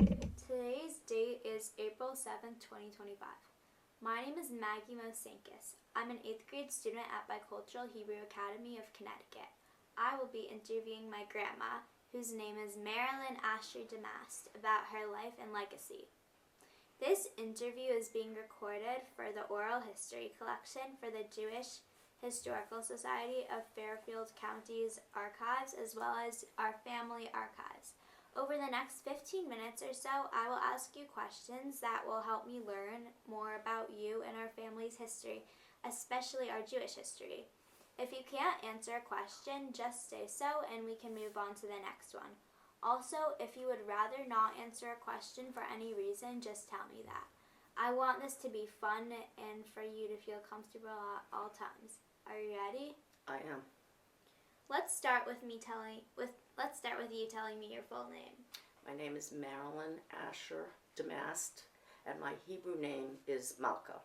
Today's date is April 7th, 2025. My name is Maggie Mosenkis. I'm an 8th grade student at Bicultural Hebrew Academy of Connecticut. I will be interviewing my grandma, whose name is Marilyn Asher Damast, about her life and legacy. This interview is being recorded for the Oral History Collection for the Jewish Historical Society of Fairfield County's archives, as well as our family archives. Over the next 15 minutes or so, I will ask you questions that will help me learn more about you and our family's history, especially our Jewish history. If you can't answer a question, just say so and we can move on to the next one. Also, if you would rather not answer a question for any reason, just tell me that. I want this to be fun and for you to feel comfortable at all times. Are you ready? I am. Let's start with you telling me your full name. My name is Marilyn Asher Damast, and my Hebrew name is Malka.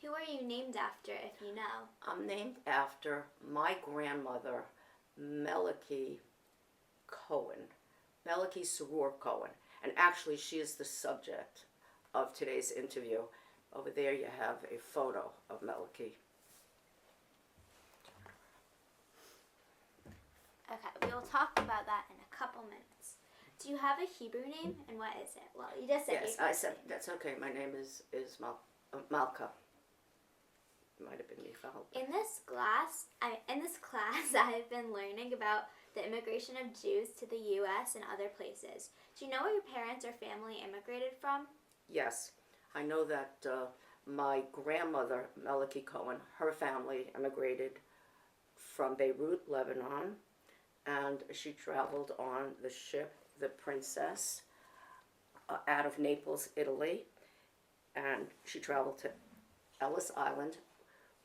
Who are you named after, if you know? I'm named after my grandmother, Melody Cohen, Melody Sarur Cohen, and actually she is the subject of today's interview. Over there you have a photo of Melody. Okay, we will talk about that in a couple minutes. Do you have a Hebrew name, and what is it? Well, you just said Yes, I said that's okay. My name is Malka. It might have been me foul. In this class, I've been learning about the immigration of Jews to the U.S. and other places. Do you know where your parents or family immigrated from? Yes, I know that my grandmother, Melody Cohen, her family immigrated from Beirut, Lebanon, and she traveled on the ship, the Princess, out of Naples, Italy, and she traveled to Ellis Island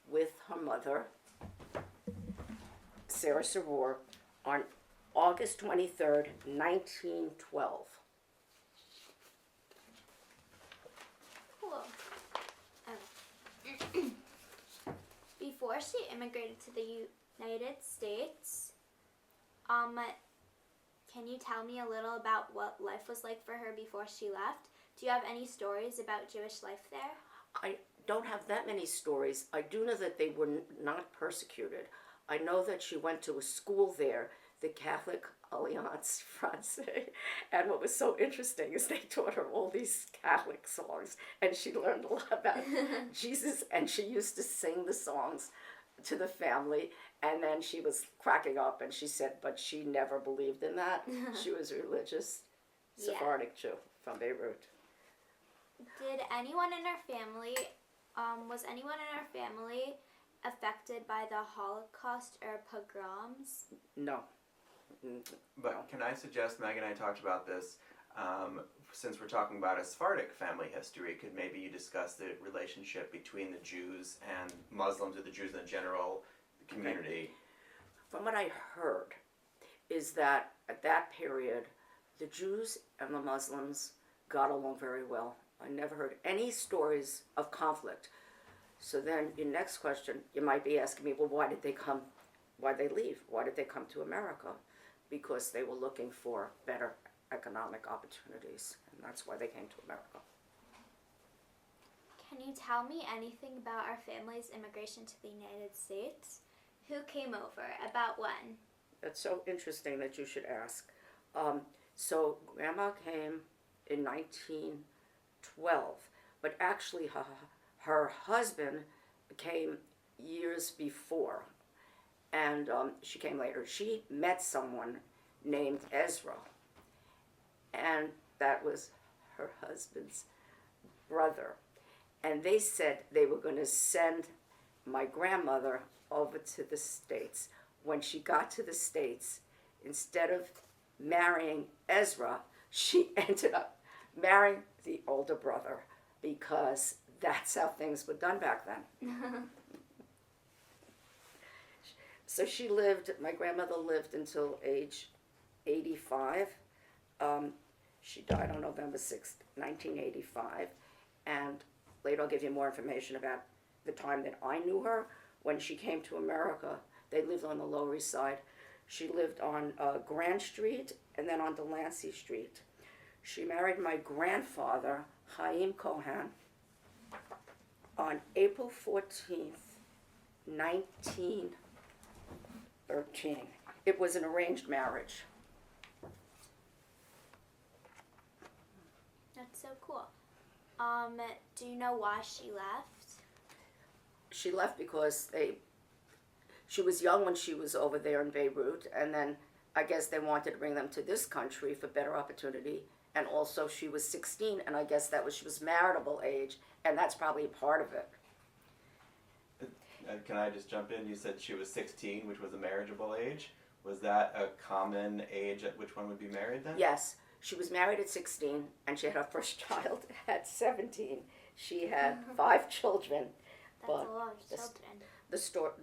with her mother, Sarah Saror, on August 23rd, 1912. Cool. Okay. Before she immigrated to the United States, can you tell me a little about what life was like for her before she left? Do you have any stories about Jewish life there? I don't have that many stories. I do know that they were not persecuted. I know that she went to a school there, the Catholic Alliance Française, and what was so interesting is they taught her all these Catholic songs, and she learned a lot about Jesus, and she used to sing the songs to the family, and then she was cracking up, and she said, but she never believed in that. She was a religious Sephardic Jew from Beirut. Did anyone in our family, was anyone in our family affected by the Holocaust or pogroms? No. But can I suggest, Maggie and I talked about this, since we're talking about a Sephardic family history, could maybe you discuss the relationship between the Jews and Muslims, or the Jews in the general community? Okay. From what I heard is that at that period, the Jews and the Muslims got along very well. I never heard any stories of conflict. So then your next question, you might be asking me, well, why did they come? Why did they leave? Why did they come to America? Because they were looking for better economic opportunities, and that's why they came to America. Can you tell me anything about our family's immigration to the United States? Who came over? About when? That's so interesting that you should ask. So Grandma came in 1912, but actually her husband came years before, and she came later. She met someone named Ezra, and that was her husband's brother. And they said they were going to send my grandmother over to the States. When she got to the States, instead of marrying Ezra, she ended up marrying the older brother, because that's how things were done back then. So my grandmother lived until age 85. She died on November 6th, 1985. And later I'll give you more information about the time that I knew her. When she came to America, they lived on the Lower East Side. She lived on Grand Street and then on Delancey Street. She married my grandfather, Chaim Cohen, on April 14th, 1913. It was an arranged marriage. That's so cool. Do you know why she left? She left because she was young when she was over there in Beirut, and then I guess they wanted to bring them to this country for better opportunity. And also she was 16, and I guess she was marriageable age, and that's probably a part of it. Can I just jump in? You said she was 16, which was a marriageable age. Was that a common age at which one would be married then? Yes, she was married at 16, and she had her first child at 17. She had 5 children. That's a lot of children. The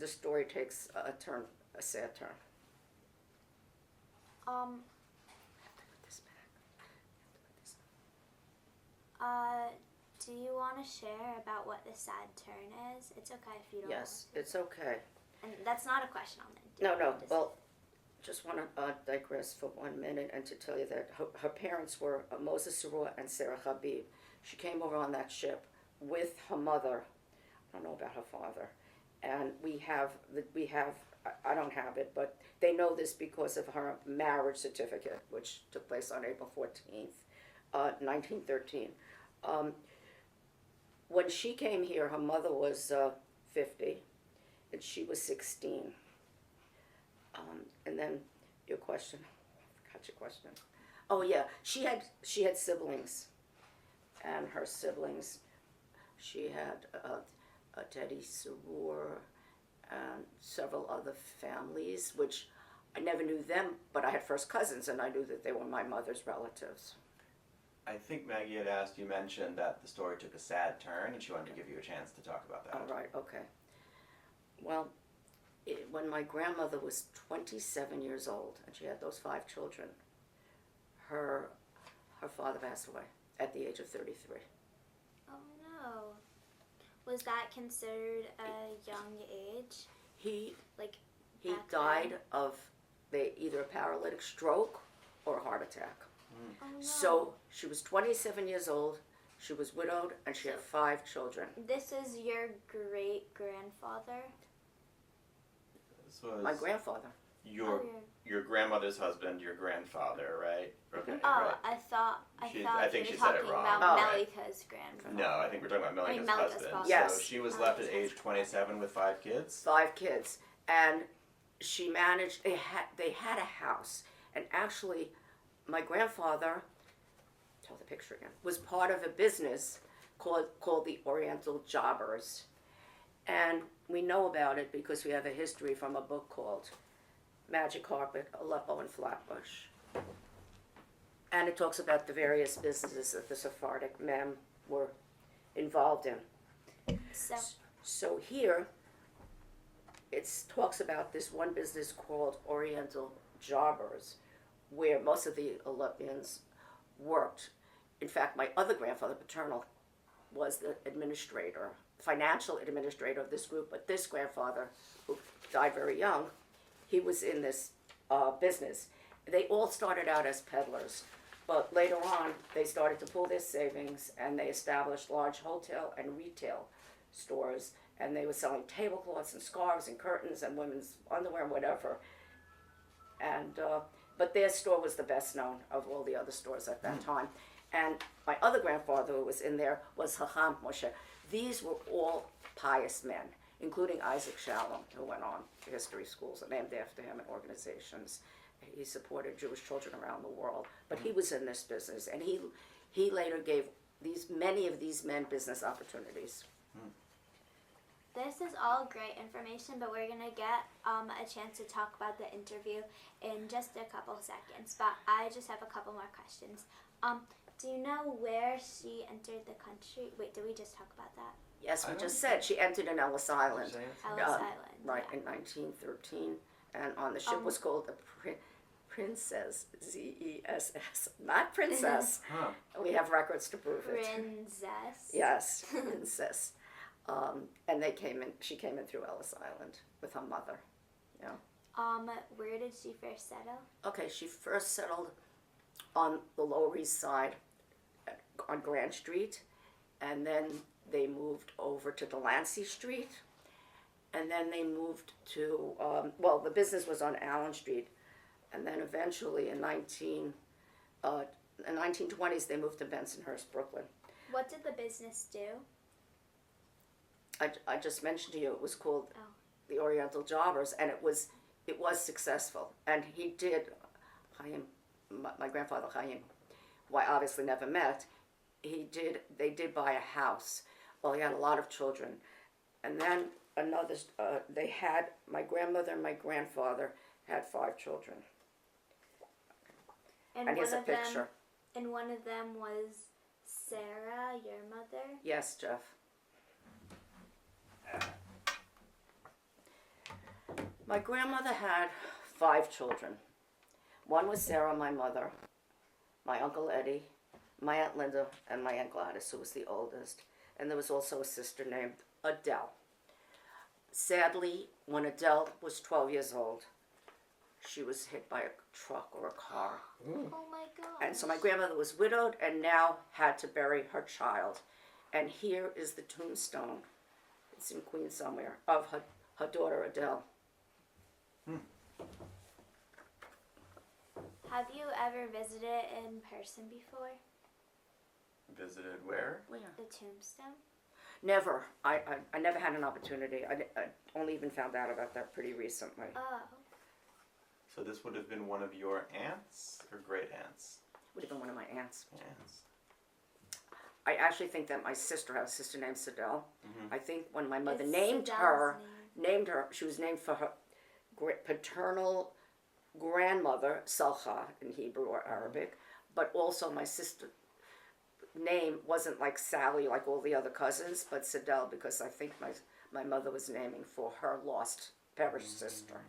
story takes a sad turn. Do you want to share about what the sad turn is? It's okay if you don't. Yes, it's okay. And that's not a question on the. No. Well, just want to digress for 1 minute and to tell you that her parents were Moses Sarua and Sarah Habib. She came over on that ship with her mother. I don't know about her father. And I don't have it, but they know this because of her marriage certificate, which took place on April 14th, 1913. When she came here, her mother was 50, and she was 16. And then your question, I forgot your question. Oh yeah, she had siblings, and her siblings, she had Teddy Sarur and several other families, which I never knew them, but I had first cousins, and I knew that they were my mother's relatives. I think Maggie had asked, you mentioned that the story took a sad turn, and she wanted to give you a chance to talk about that. All right, okay. Well, when my grandmother was 27 years old, and she had those 5 children, her father passed away at the age of 33. Oh no. Was that considered a young age? He Like died of either a paralytic stroke or a heart attack. Oh no. So she was 27 years old, she was widowed, and she had 5 children. This is your great grandfather? This was My grandfather. your grandmother's husband, your grandfather, right? Okay, Oh, right. I thought I you think were she said it talking wrong. about Oh. Melika's grandfather. No, I think we're talking about Melika's Melika's husband. father. Yes. So she was left at age 27 with 5 kids? 5 kids. And she managed, they had a house. And actually, my grandfather, tell the picture again, was part of a business called the Oriental Jobbers. And we know about it because we have a history from a book called Magic Carpet, Aleppo, and Flatbush. And it talks about the various businesses that the Sephardic men were involved in. So here, it talks about this one business called Oriental Jobbers, where most of the Aleppians worked. In fact, my other grandfather, paternal, was the administrator, financial administrator of this group, but this grandfather, who died very young, he was in this business. They all started out as peddlers, but later on, they started to pool their savings, and they established large hotel and retail stores, and they were selling tablecloths and scarves and curtains and women's underwear and whatever. And but their store was the best known of all the other stores at that time. And my other grandfather who was in there was Chacham Moshe. These were all pious men, including Isaac Shalom, who went on to history schools named after him and organizations. He supported Jewish children around the world, but he was in this business, and he later gave many of these men business opportunities. This is all great information, but we're going to get a chance to talk about the interview in just a couple seconds. But I just have a couple more questions. Do you know where she entered the country? Wait, did we just talk about that? Yes, we just said she entered in Ellis Island. Ellis Island. Right, yeah. in 1913. And on the ship was called the Princess, Z-E-S-S, not Princess. Huh. We have records to prove it. Princess. Yes, Princess. And she came in through Ellis Island with her mother. Yeah. Where did she first settle? Okay, she first settled on the Lower East Side on Grand Street, and then they moved over to Delancey Street, and then they moved to, the business was on Allen Street, and then eventually in the 1920s they moved to Bensonhurst, Brooklyn. What did the business do? I just mentioned to you it was called the Oriental Jobbers, and it was successful, and he did, Chaim, my grandfather Chaim, who I obviously never met, they did buy a house. Well, he had a lot of children, and then they had, my grandmother and my grandfather had 5 children. And here's a picture. And one of them was Sarah, your mother? Yes, Jeff. My grandmother had 5 children. One was Sarah, my mother, my Uncle Eddie, my Aunt Linda, and my Aunt Gladys, who was the oldest. And there was also a sister named Adele. Sadly, when Adele was 12 years old, she was hit by a truck or a car. Oh my God. And so my grandmother was widowed and now had to bury her child. And here is the tombstone, it's in Queens somewhere, of her daughter Adele. Have you ever visited in person before? Visited where? Where? The tombstone? Never. I never had an opportunity. I only even found out about that pretty recently. Oh. So this would have been one of your aunts or great aunts? Would have been one of my aunts. Aunts. I actually think that my sister had a sister named Sidel. Mm-hmm. I think when my mother It's named Sidel's her, name. she was named for her paternal grandmother, Salcha in Hebrew or Arabic, but also my sister name wasn't like Sally like all the other cousins, but Sidel, because I think my mother was naming for her lost perished sister.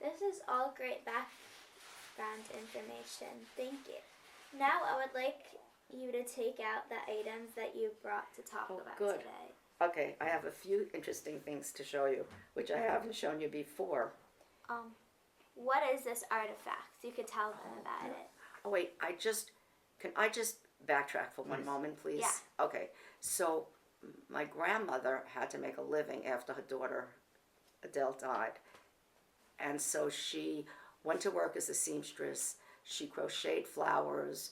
This is all great background information. Thank you. Now I would like you to take out the items that you brought to talk about good. today. Okay, I have a few interesting things to show you, which I haven't shown you before. What is this artifact? You could tell them about it. Oh wait, can I just backtrack for one Please. moment, please? Yeah. Okay, so my grandmother had to make a living after her daughter Adele died. And so she went to work as a seamstress. She crocheted flowers.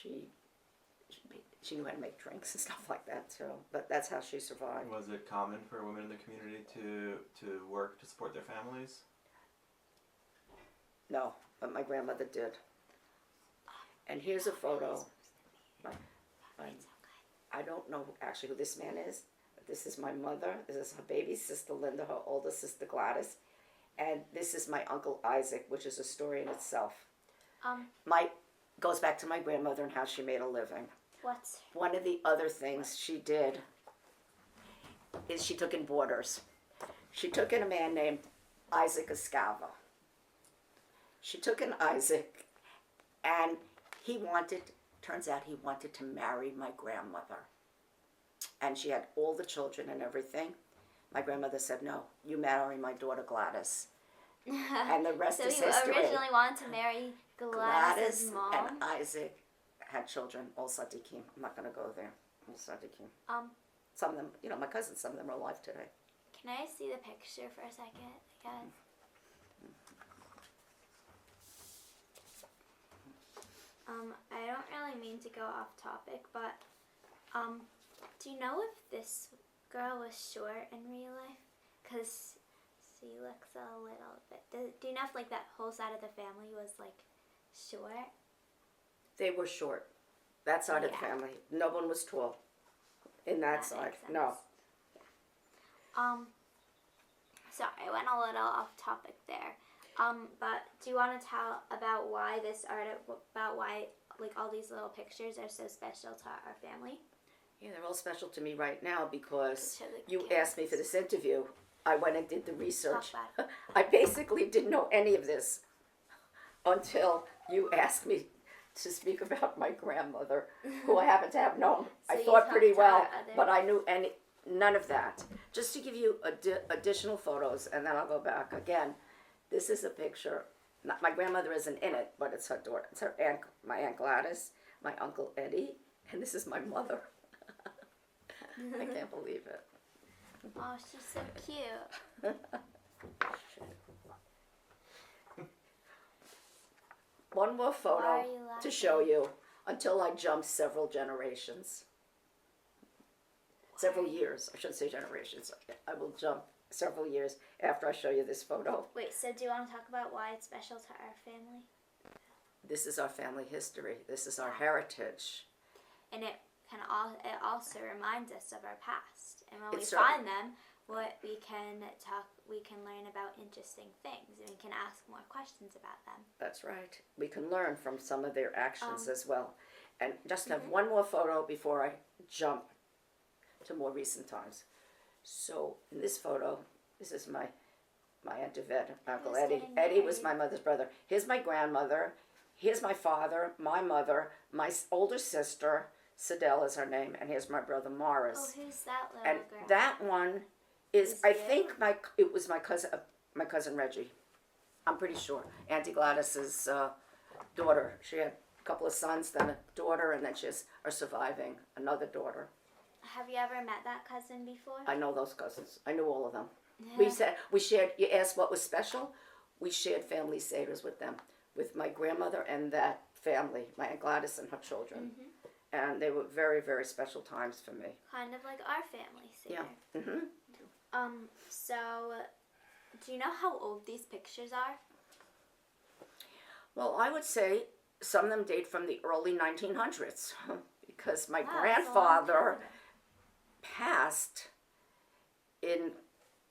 She knew how to make drinks and stuff like that too. But that's how she survived. Was it common for women in the community to work to support their families? No, but my grandmother did. And here's a photo. I don't know actually who this man is. But this is my mother. This is her baby sister Linda, her older sister Gladys. And this is my Uncle Isaac, which is a story in itself. Goes back to my grandmother and how she made a living. One of the other things she did is she took in boarders. She took in a man named Isaac Escava. She took in Isaac, and turns out he wanted to marry my grandmother. And she had all the children and everything. My grandmother said, no, you marry my daughter Gladys. And the rest is history. So you originally wanted to marry Gladys' mom? And Isaac had children, all Sadiqim. I'm not going to go there. All Sadiqim. Some of them, my cousins, some of them are alive today. Can I see the picture for a second, guys? I don't really mean to go off topic, but do you know if this girl was short in real life? Because she looks a little bit... Do you know if that whole side of the family was short? They were short. That side of the family. No one was tall. In that side. No. Yeah. Sorry, I went a little off topic there. But do you want to tell about why all these little pictures are so special to our family? Yeah, they're all special to me right now because To the you kids. asked me for this interview. I went and did the research. Talk about I basically didn't know any of this until you asked me to speak about my grandmother, who I happen to have known. So I you thought pretty talked to well, our other- but I knew none of that. Just to give you additional photos, and then I'll go back again. This is a picture Not, my grandmother isn't in it, but it's her daughter. It's her aunt, my Aunt Gladys, my Uncle Eddie, and this is my mother. I can't believe it. Oh, she's so cute. One more Why photo are you to laughing? show you until I jump several generations. Several years. I shouldn't say generations. I will jump several years after I show you this photo. Wait, so do you want to talk about why it's special to our family? This is our family history. This is our heritage. And it also reminds us of our past. And when we It's find them, we can learn about interesting things, and we can ask more questions about them. That's right. We can learn from some of their actions as well. And just have one more photo before I jump to more recent times. So in this photo, this is my Aunt Yvette, Uncle Who's Eddie. getting Eddie was married? my mother's brother. Here's my grandmother. Here's my father, my mother, my older sister, Sidel is her name, and here's my brother Morris. Oh, who's that little And girl? that one is, Is I you? think it was my cousin Reggie. I'm pretty sure. Auntie Gladys's daughter. She had a couple of sons, then a daughter, and then she has a surviving another daughter. Have you ever met that cousin before? I know those cousins. I knew all of them. We shared. You asked what was special. We shared family seders with them, with my grandmother and that family, my Aunt Gladys and her children, and they were very, very special times for me. Kind of like our family Seder. Yeah. So, do you know how old these pictures are? Well, I would say some of them date from the early 1900s, because my Wow, that's a long grandfather time ago. passed in,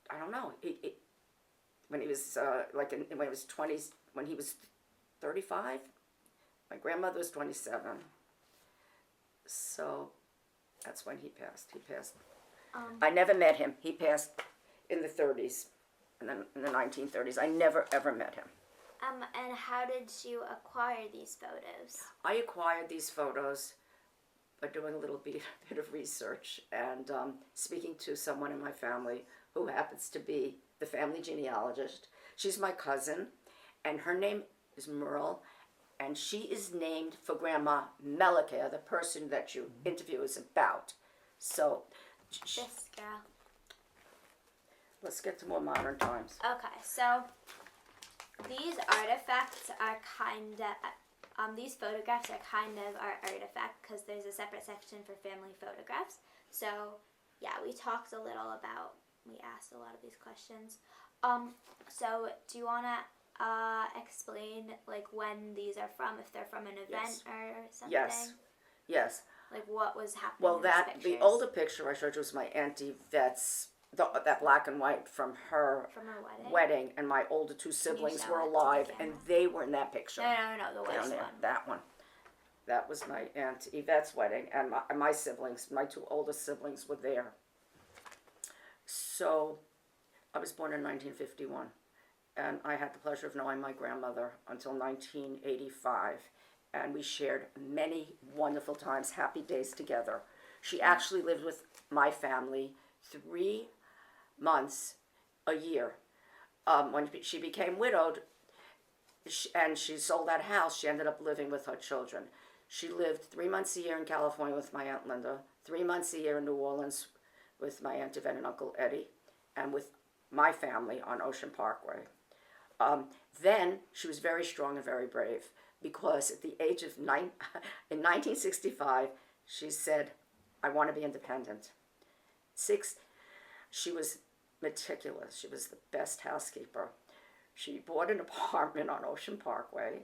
I don't know, when he was when he was 20, when he was 35. My grandmother was 27, so that's when he passed. I never met him. He passed in the 30s, and then in the 1930s. I never ever met him. And how did you acquire these photos? I acquired these photos by doing a little bit of research and speaking to someone in my family who happens to be the family genealogist. She's my cousin, and her name is Merle, and she is named for Grandma Melika, the person that you interview is about. So, This girl. let's get to more modern times. Okay, so these artifacts are these photographs are kind of our artifact because there's a separate section for family photographs. So, yeah, we asked a lot of these questions. So do you want to explain like when these are from, if they're from an event or something? Yes. Like what was happening Well, in these the pictures? older picture I showed you was my Auntie Vet's, that black and white from her From her wedding? wedding, and my older two siblings show were it to the alive, and camera? they were in that picture. No, the Down worst there, one. that one. That was my Aunt Yvette's wedding, and my siblings, my two oldest siblings were there. So, I was born in 1951, and I had the pleasure of knowing my grandmother until 1985, and we shared many wonderful times, happy days together. She actually lived with my family 3 months a year. When she became widowed, and she sold that house, she ended up living with her children. She lived 3 months a year in California with my Aunt Linda, 3 months a year in New Orleans with my Aunt Yvette and Uncle Eddie, and with my family on Ocean Parkway. Then she was very strong and very brave, because at the age of in 1965, she said, I want to be independent. She was meticulous. She was the best housekeeper. She bought an apartment on Ocean Parkway,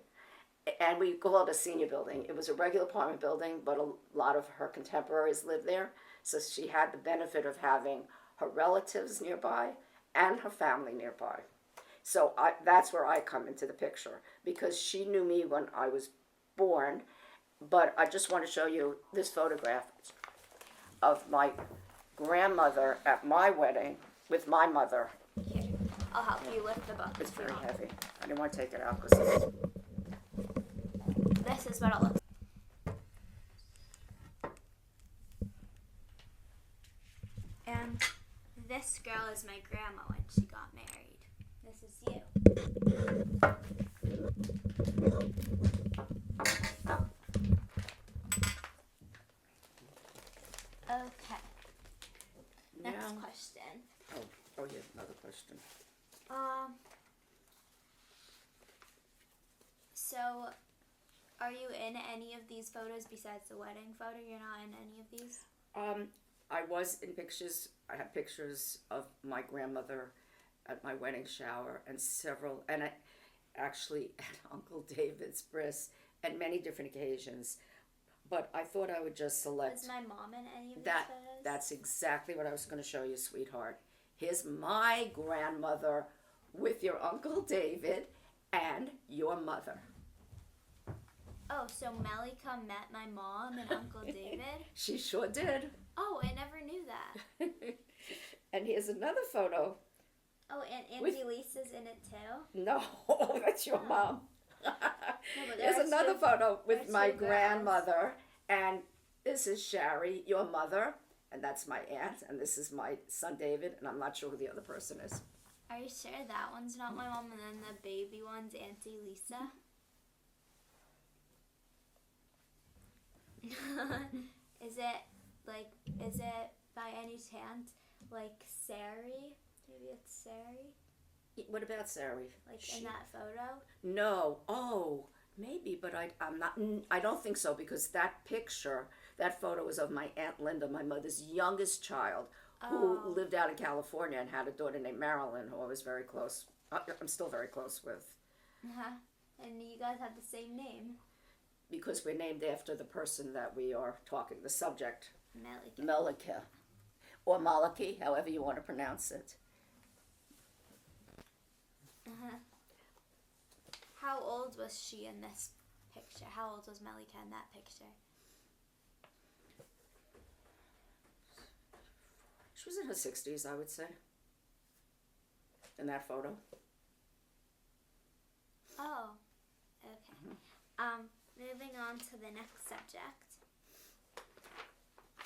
and we called it a senior building. It was a regular apartment building, but a lot of her contemporaries lived there, so she had the benefit of having her relatives nearby and her family nearby. So that's where I come into the picture, because she knew me when I was born, but I just want to show you this photograph of my grandmother at my wedding with my mother. Here, I'll help you lift the book. It's if you very want. heavy. I didn't want to take it out because This is what it looks like. And this girl is my grandma when she got married. This is you. Okay. Next Now, question. oh yeah, another question. So, are you in any of these photos besides the wedding photo? You're not in any of these? I was in pictures. I have pictures of my grandmother at my wedding shower and I actually at Uncle David's bris at many different occasions. But I thought I would just select Is my mom in any of these that. photos? That's exactly what I was going to show you, sweetheart. Here's my grandmother with your Uncle David and your mother. Oh, so Melika met my mom and Uncle David? She sure did. Oh, I never knew that. And here's another photo. Oh, and Auntie Lisa's in it too? No, that's your mom. but There's there's another two- photo with there's my two girls. grandmother, and this is Shari, your mother, and that's my aunt, and this is my son David, and I'm not sure who the other person is. Are you sure that one's not my mom and then the baby one's Auntie Lisa? Is it by any chance like Sari? Maybe it's Sari? What about Sari? Like in that photo? No. Oh, maybe, but I'm not. I don't think so because that photo was of my Aunt Linda, my mother's youngest child, who lived out in California and had a daughter named Marilyn, who I was very close. I'm still very close with. And you guys have the same name. Because we're named after the person that we are talking, the subject, Melika. Melika, or Maliki, however you want to pronounce it. How old was she in this picture? How old was Melika in that picture? She was in her 60s, I would say, in that photo. Oh, okay. Moving on to the next subject.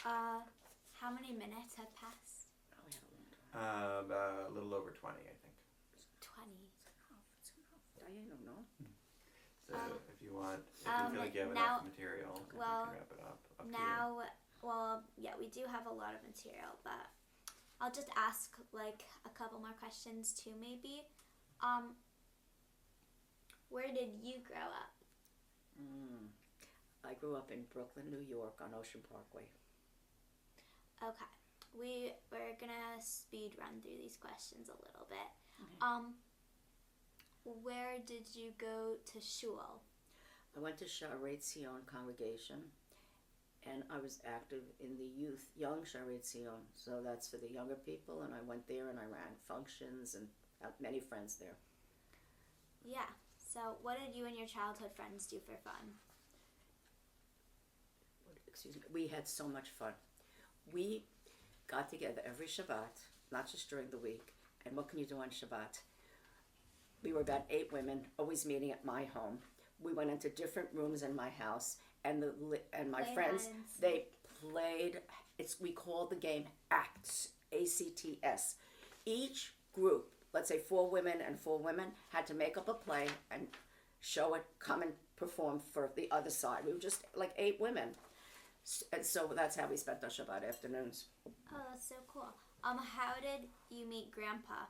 How many minutes have passed? Oh, we have a long time. A little over 20, I think. 20. Diana, no? So if you feel like you have enough material, you can wrap it up to you. We do have a lot of material, but I'll just ask like a couple more questions too, maybe. Where did you grow up? I grew up in Brooklyn, New York, on Ocean Parkway. Okay, we're gonna speed run through these questions a little bit. Okay. Where did you go to shul? I went to Shaarei Zion congregation, and I was active in the young Shaarei Zion. So that's for the younger people, and I went there and I ran functions and had many friends there. Yeah. So what did you and your childhood friends do for fun? Excuse me. We had so much fun. We got together every Shabbat, not just during the week. And what can you do on Shabbat? We were about 8 women, always meeting at my home. We went into different rooms in my house, and my friends, they played. We called the game Acts, ACTS. Each group, let's say 4 women and 4 women, had to make up a play and show it, come and perform for the other side. We were just like 8 women. And so that's how we spent our Shabbat afternoons. Oh, that's so cool. How did you meet Grandpa?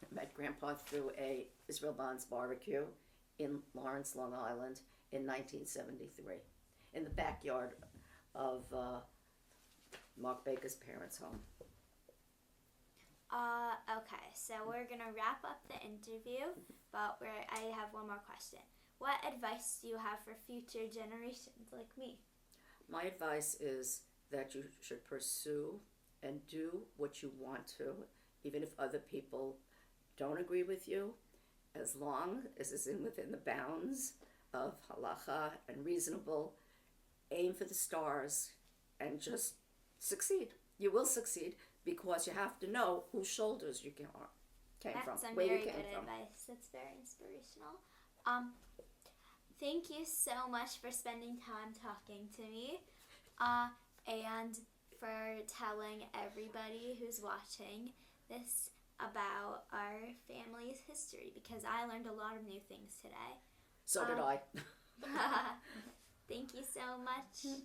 I met Grandpa through a Israel Bonds barbecue in Lawrence, Long Island in 1973, in the backyard of Mark Baker's parents' home. Okay, so we're gonna wrap up the interview, but I have one more question. What advice do you have for future generations like me? My advice is that you should pursue and do what you want to, even if other people don't agree with you, as long as it's within the bounds of halacha and reasonable. Aim for the stars and just succeed. You will succeed because you have to know whose shoulders you came from, That's some where very you came good from. advice. That's very inspirational. Thank you so much for spending time talking to me, and for telling everybody who's watching this about our family's history, because I learned a lot of new things today. So did I. Thank you so much.